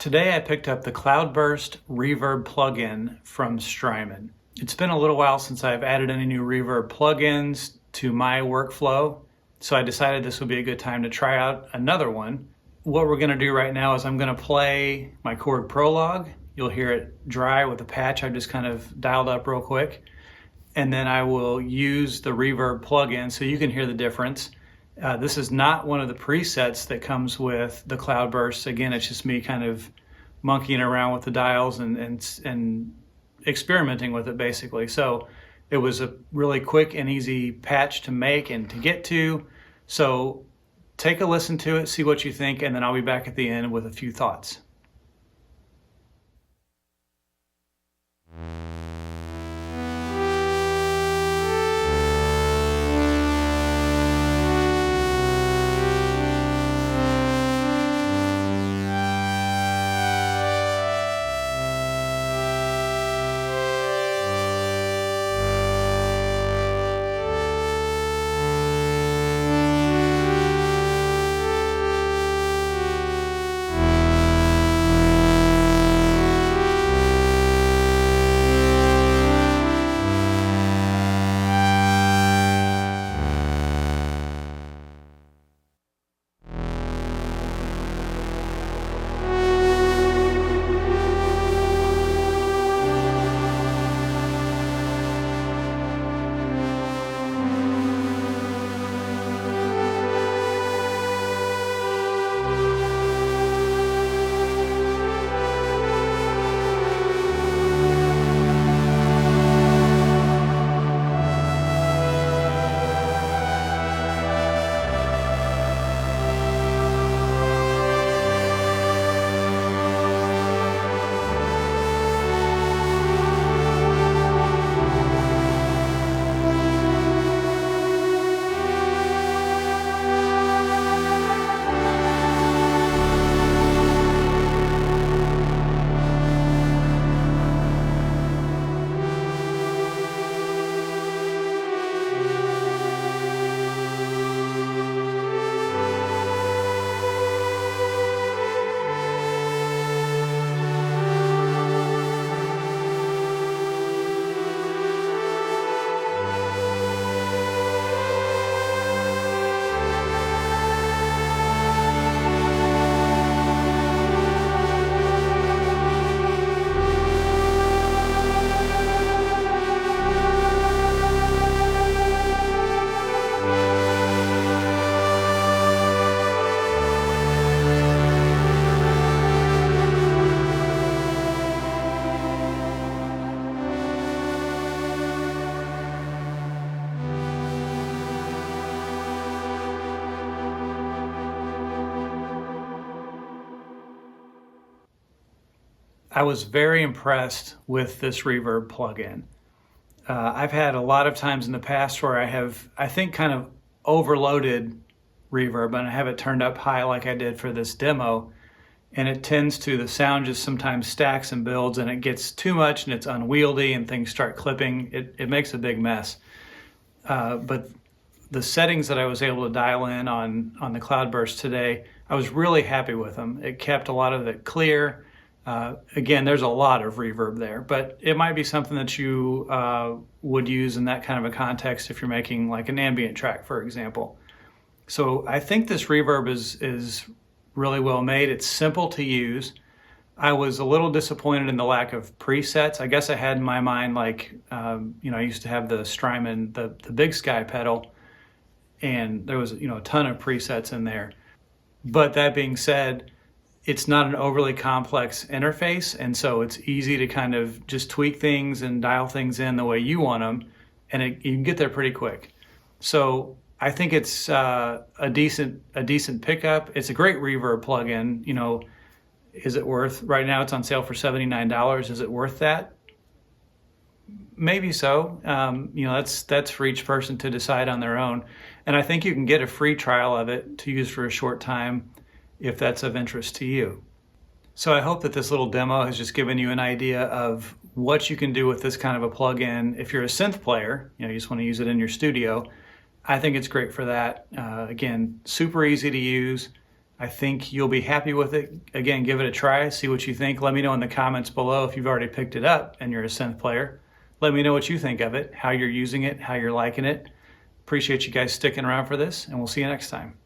Today I picked up the Cloudburst Reverb plugin from Strymon. It's been a little while since I've added any new reverb plugins to my workflow, so I decided this would be a good time to try out another one. What we're going to do right now is I'm going to play my chord prologue. You'll hear it dry with a patch I've just kind of dialed up real quick. And then I will use the reverb plugin so you can hear the difference. This is not one of the presets that comes with the Cloudburst. Again, it's just me kind of monkeying around with the dials and experimenting with it basically. So it was a really quick and easy patch to make and to get to. So take a listen to it, see what you think, and then I'll be back at the end with a few thoughts. I was very impressed with this reverb plugin. I've had a lot of times in the past where I think, kind of overloaded reverb and I have it turned up high like I did for this demo, and it tends to, the sound just sometimes stacks and builds and it gets too much and it's unwieldy and things start clipping. It makes a big mess. But the settings that I was able to dial in on the Cloudburst today, I was really happy with them. It kept a lot of it clear. Again, there's a lot of reverb there, but it might be something that you would use in that kind of a context if you're making like an ambient track, for example. So I think this reverb is really well made. It's simple to use. I was a little disappointed in the lack of presets. I guess I had in my mind, like, I used to have the Strymon, the Big Sky pedal, and there was, a ton of presets in there. But that being said, it's not an overly complex interface, and so it's easy to kind of just tweak things and dial things in the way you want them, and you can get there pretty quick. So I think it's a decent pickup. It's a great reverb plugin. Is it worth, right now it's on sale for $79. Is it worth that? Maybe so. That's for each person to decide on their own. And I think you can get a free trial of it to use for a short time if that's of interest to you. So I hope that this little demo has just given you an idea of what you can do with this kind of a plugin. If you're a synth player, you just want to use it in your studio, I think it's great for that. Again, super easy to use. I think you'll be happy with it. Again, give it a try, see what you think. Let me know in the comments below if you've already picked it up and you're a synth player. Let me know what you think of it, how you're using it, how you're liking it. Appreciate you guys sticking around for this, and we'll see you next time.